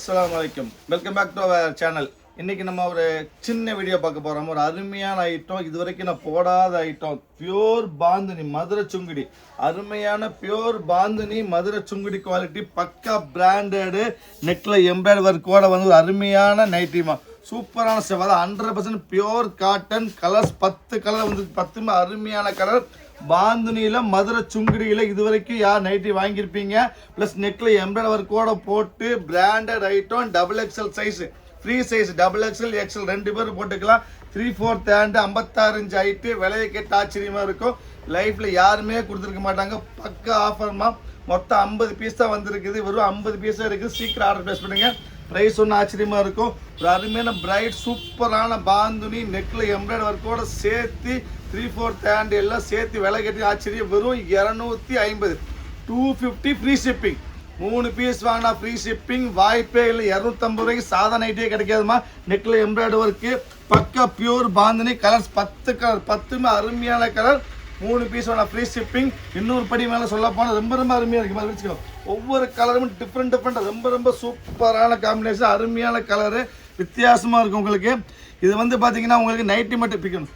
அஸ்ஸலாமு அலைக்கும். Welcome back to our channel. இன்றைக்கி நம்ம ஒரு சின்ன வீடியோ பார்க்க போகிறோம். ஒரு அருமையான ஐட்டம், இது வரைக்கும் நான் போடாத ஐட்டம். பியோர் பாந்தினி மதுரை சுங்குடி, அருமையான பியோர் பாந்தினி மதுரை சுங்குடி குவாலிட்டி, பக்கா பிராண்டடு, நெக்கில் எம்ப்ராய்டரி ஒர்க்கோட வந்து ஒரு அருமையான நைட்டிமா, சூப்பரான சேவை. 100% பியோர் காட்டன். கலர்ஸ் 10 கலர் வந்து 10மே அருமையான கலர். பாந்தினியில் மதுரை சுங்குடியில் இது வரைக்கும் யார் நைட்டி வாங்கியிருப்பீங்க. ப்ளஸ் நெக்கில் எம்ப்ராய்டரி ஒர்க்கோட போட்டு branded item. XXL size, free size XXL XL 2 பேர் போட்டுக்கலாம். 3/4 ஹேண்டு, 56 இன்ச் ஹைட்டு. விலையை கேட்டு ஆச்சரியமாக இருக்கும். லைஃப்பில் யாருமே கொடுத்துருக்க மாட்டாங்க. பக்கா ஆஃபர்மா. மொத்தம் 50 பீஸ் தான் வந்திருக்குது. வெறும் 50 பீஸாக இருக்குது. சீக்கிரம் ஆர்டர் ப்ளேஸ் பண்ணுங்கள். ப்ரைஸ் ஒன்றும் ஆச்சரியமாக இருக்கும். ஒரு அருமையான பிரைட் சூப்பரான பாந்துனி, நெக்கில் எம்ப்ராய்டரி ஒர்க்கோட சேர்த்து 3/4 ஹேண்ட் எல்லாம் சேர்த்து விலை கேட்டு ஆச்சரியம். வெறும் 250, 250 ஃப்ரீ ஷிப்பிங். 3 பீஸ் வாங்கினா ஃப்ரீ ஷிப்பிங். வாய்ப்பே இல்லை. 250 ரூபாய்க்கு சாதா நைட்டே கிடைக்காதுமா. நெக்கில் எம்ப்ராய்டரி ஒர்க்கு, பக்கா பியூர் பாந்தினி. கலர்ஸ் 10 கலர், 10மே அருமையான கலர். 3 பீஸ் வேணா ஃப்ரீ ஷிப்பிங். இன்னொரு படி மேலே சொல்ல போனால் ரொம்ப அருமையாக இருக்குது. மாதிரி வச்சுக்கோ, ஒவ்வொரு கலரும் டிஃப்ரெண்ட் ரொம்ப சூப்பரான காம்பினேஷன். அருமையான கலரு, வித்தியாசமாக இருக்கும் உங்களுக்கு. இது வந்து பார்த்தீங்கன்னா உங்களுக்கு நைட்டி மட்டும் பிக்கணும்.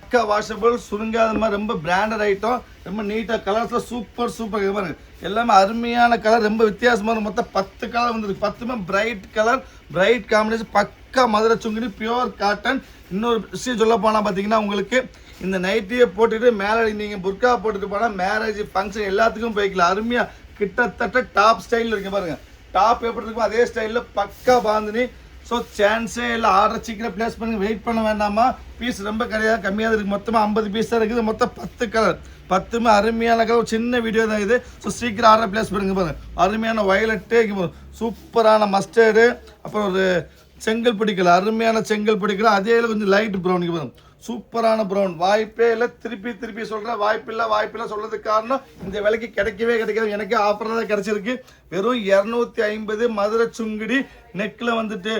பக்கா வாஷபிள், சுருங்காத மாதிரி ரொம்ப பிராண்டட் ஐட்டம். ரொம்ப நீட்டாக கலர்ஸில் சூப்பர் பாருங்க. எல்லாமே அருமையான கலர், ரொம்ப வித்தியாசமாக. மொத்தம் 10 கலர் வந்துருக்கு. 10மே பிரைட் கலர், பிரைட் காம்பினேஷன். பக்கா மதுரை சுங்குடி, பியோர் காட்டன். இன்னொரு விஷயம் சொல்ல போனால் பார்த்தீங்கன்னா உங்களுக்கு இந்த நைட்டியை போட்டுட்டு மேலே நீங்கள் புர்கா போட்டுட்டு போனால் மேரேஜ் ஃபங்க்ஷன் எல்லாத்துக்கும் போய்க்கலாம். அருமையாக கிட்டத்தட்ட டாப் ஸ்டைலில் இருக்குது பாருங்கள். டாப் எப்படி இருக்கும் அதே ஸ்டைலில் பக்கா பாந்தினி. ஸோ சான்ஸே இல்லை. ஆர்டர் சீக்கிரம் ப்ளேஸ் பண்ணுங்க. வெயிட் பண்ண வேண்டாமா. பீஸ் ரொம்ப கிடையாது, கம்மியாக இருக்குது. மொத்தமாக 50 பீஸ் தான் இருக்குது. மொத்தம் 10 கலர், 10மே அருமையான கலர். சின்ன வீடியோ தான் இது. ஸோ சீக்கிரம் ஆர்டர் ப்ளேஸ் பண்ணுங்க பாருங்கள். அருமையான வயலட்டு, சூப்பரான மஸ்டர்டு, அப்புறம் ஒரு செங்கல் பிடிக்கல, அருமையான செங்கல் பிடிக்கல. அதே கொஞ்சம் லைட் ப்ரௌனுக்கு வரும். சூப்பரான ப்ரௌன். வாய்ப்பே இல்லை. திருப்பி சொல்கிறேன், வாய்ப்பில்லை சொல்கிறதுக்கு காரணம் இந்த விலைக்கு கிடைக்கவே கிடைக்காது. எனக்கு ஆஃபர் தான் கிடச்சிருக்கு. வெறும் 250 மதுரை சுங்குடி, நெக்கில் வந்துட்டு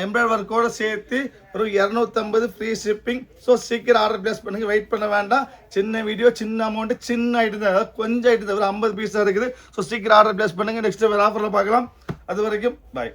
எம்ப்ராய்டரி ஒர்க்கோட சேர்த்து வெறும் 250 ஃப்ரீ ஷிப்பிங். ஸோ சீக்கிரம் ஆர்டர் ப்ளேஸ் பண்ணுங்கள். வெயிட் பண்ண வேண்டாம். சின்ன வீடியோ, சின்ன அமௌண்ட்டு, சின்ன ஐட்டம் தான், அதாவது கொஞ்சம் ஐட்டம் தான். வெறும் 50 பீஸ் தான் இருக்குது. ஸோ சீக்கிரம் ஆர்டர் ப்ளேஸ் பண்ணுங்கள். நெக்ஸ்ட் வேறு ஆஃபரில் பார்க்கலாம். அது வரைக்கும் பாய்.